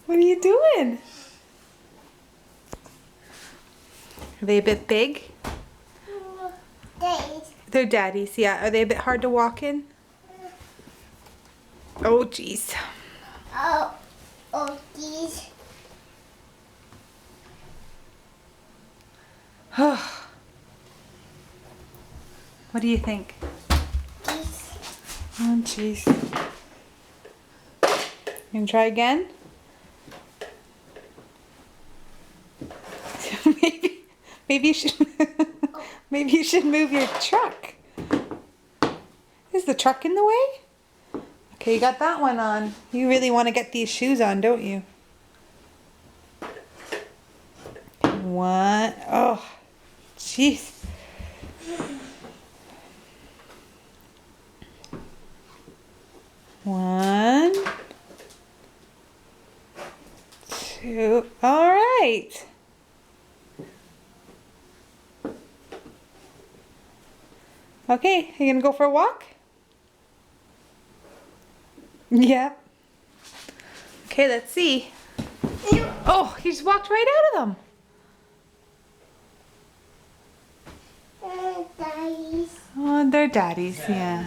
What are you doing? Are they a bit big? Daddy's. They're daddies, yeah. Are they a bit hard to walk in? Oh, jeez. Oh, these. What do you think? These. Oh, jeez. You gonna try again? maybe you should maybe you should move your truck. Is the truck in the way? Okay, you got that one on. You really want to get these shoes on, don't you? One. Oh, jeez. One. Two. All right. Okay, you gonna go for a walk? Yep. Okay, let's see. Oh, he just walked right out of them. Daddy's. Oh, they're daddies, yeah.